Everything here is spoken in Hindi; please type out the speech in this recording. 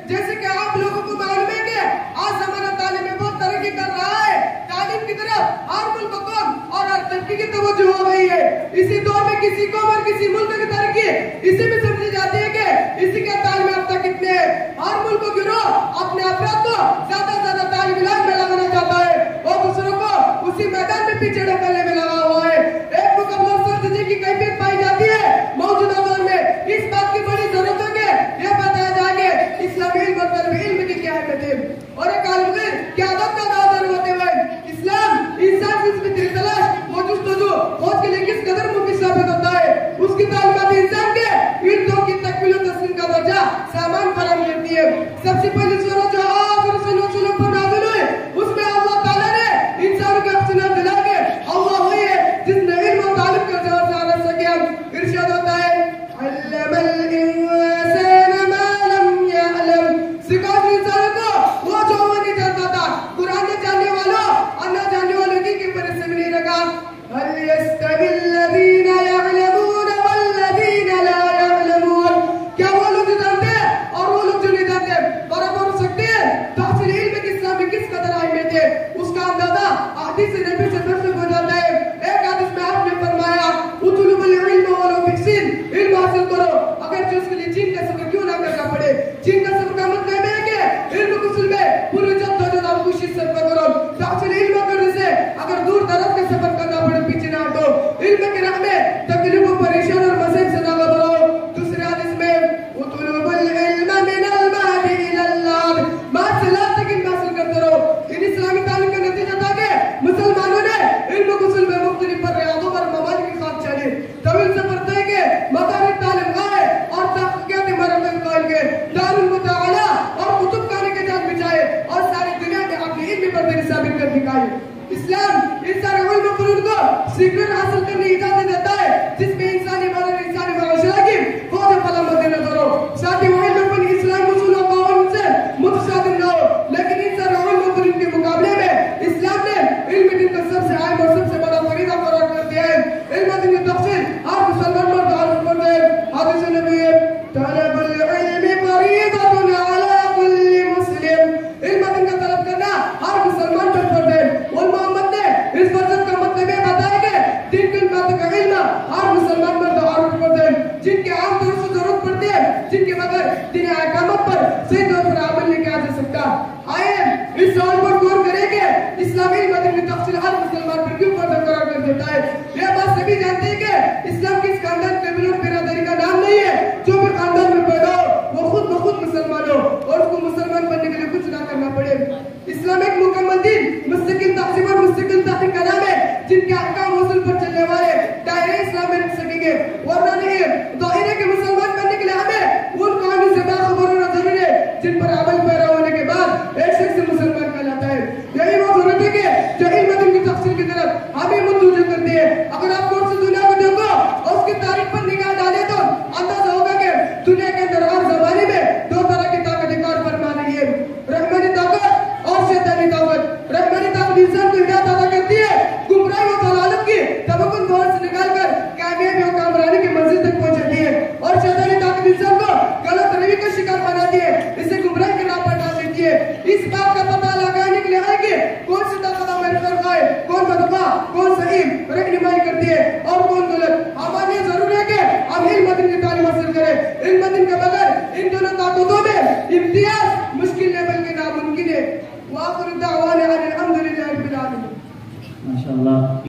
जैसे कि आप लोगों को मालूम है कि आज हमारा तालीम में बहुत तरक्की कर रहा है, तालीम की तरफ हर मुल्क को और हर तबके की तवज्जो हो गई है। इसी दौर में किसी कौम और किसी मुल्क की तरक्की इसी में समझी जाती है कि इसी के तालीम याफ्ता कितने हैं। हर मुल्क को गिरोह अपने अफराद को ज्यादा से ज्यादा तालीम इलाज में लगाना चाहता है और दूसरों को उसी मैदान में पीछे ढकेलने में लगा हुआ है। एक मुकम्मल स्ट्रेटजी की कैफियत पाई जाती है मौजूदा दौर में। इस बात की बड़ी जरूरत है कि यह बताया जाए कि इस्लामी इल्म की क्या अहमियत है और एक आलिम क्या अदब का दादर होते हुए इस्लाम इंसान की फितरी तलाश वो जुस्तजू खोज के लिए किस कदर मुफीद साबित होता है। उसकी तालीमात इंसान के इन दो की तकमील और तस्लीम का दर्जा सामान फराहम करती है। सबसे पहले सूरह जो आखिर से नज़ुल पर नाज़िल हुई उसमें अल्लाह ताला ने इंसान के अफसना दिला के अल्लाह वही है जिसने इल्म और तालीम का जवाब से आना सके। इरशाद होता है अल्लमल इंसान मा लम यअलम, सिखा इंसान को वो जो वो नहीं जानता था। कुरान ने जानने वालों और न जानने वालों की परिचय में नहीं रखा। हल यस्तविल लज़ीना यअलमून वल्लज़ीना ला यअलमून, क्या वो लोग जो जानते हैं और वो लोग जो नहीं जानते बराबर हो सकते हैं? तहसील इल्म के इस्लाम में किस कदर अहमियत है उसका अंदाजा हदीस नबी से दर्ज हो जाता है। एक हदीस में आपने फरमाया उतलुबुल इल्म वलो बिसिन, इल्म हासिल करो अगर जो उसके लिए चीन का सफर क्यों ना करना पड़े। चीन का सफर का मतलब है कि इल्म कुल में पूरी जद्दोजहद और कोशिश सफर करो। तहसील इल्म करने से अगर दूर दराज का सफर करना पड़े पीछे ना हटो। इल्म के राह में तकलीफ और परेशान और मसैब से ना घबराओ। दूसरे हदीस में उतलुबुल इल्म मिनल महदी इलल लाद, माद से लाद तक इल्म हासिल करते रहो। इन इस्लामी तालीम का नतीजा था कि मुसलमानों ने इल्म कुल में मुख्तलिफ रियादों और मवाद के साथ चले। तवील सफर तय के मदारिस तालीम गाए और तहक़ीक़ात मरकज़ कायम के दारुल मुताला और कुतुब खाने के जाल बिछाए और सारी दुनिया में अपनी इल्म पर साबित कर दिखाई। इस्लाम इन सारे इल्म फनून को सीखने और हासिल करने की इजाजत देता है जिसमें इंसानी मदद इंसानी माशरा की फौज फला मद्देनजर हो। साथ ही वो इल्म फन इस्लामी उसूल और कानून से मुतशादिम न हो। लेकिन इन सारे इल्म फनून के मुकाबले में इस्लाम ने इल्म दिन का सबसे अहम और सबसे बड़ा फरीदा करार कर दिया है। इल्म दिन की तफसील हर मुसलमान मर्द और औरत है। हदीस नबी है तलबुल इल्म फरीदतुन अला कुल्ली मुस्लिम, इल्म दिन का तलब करना हर मुसलमान पर फर्ज है। और मोहम्मद ने इस फर्ज का मतलब ये बताया कि दिन की बात का इल्म हर मुसलमान मर्द और औरत पर है जिनके आम तौर से जरूरत पड़ती है, जिनके बगैर दिन अहकाम पर सही तौर पर अमल नहीं किया जा सकता। आइए इस सवाल पर गौर करें कि इस्लामी इल्म की तफसील हर मुसलमान पर क्यों फर्ज करार कर देता है। यह बात सभी जानते हैं कि इस्लाम किस खानदान कबीले और बिरादरी का नाम नहीं है। जो भी खानदान में पैदा हो वो खुद ब खुद मुसलमान हो और उसको मुसलमान बनने के लिए कुछ ना करना पड़े। इस्लाम एक मुकम्मल दिन मुस्तकिल तहजीब और मुस्तकिल तारीख का नाम है जिनके अहकाम उसूल पर चलने वाले दायरे इस्लाम में रख सकेंगे। वरना नहीं दायरे के मुसलमान बनने के लिए हमें उन कानून से बाखबर होना जरूरी है जिन पर अमल पैरा होने के बाद एक शख्स मुसलमान कहलाता है। यही वो जरूरत है कि जो इल्म दिन की तफसील की तरफ हमें मुतवज्जो करती है। अगर आप कौन सी दुनिया को देखो और उसकी तारीख पर निगाह डाले तो अंदाजा होगा कि दुनिया के अंदर हर जमाने में दो तरह की ताकत कार फरमा रही है, रहमानी ताकत और शैतानी ताकत। रहमानी ताकत इंसान को हिदायत अता करती है गुमराही और दलालत की तबक्कुन दौर से निकालकर कामयाबी और कामरानी की मंजिल तक पहुंचाती है और शैतानी ताकत इंसान को गलत रवैये का शिकार बनाती है, इसे गुमराही के राह पर डाल देती है। इस बात का पता लगाने के लिए है कि कौन सी ताकत हमारे तरफ है, कौन बदबा, कौन सही रहनुमाई करती है और कौन गलत। हमारे लिए जरूरी है कि हम इल्म दिन की तालीम हासिल करें। इल्म दिन के बगैर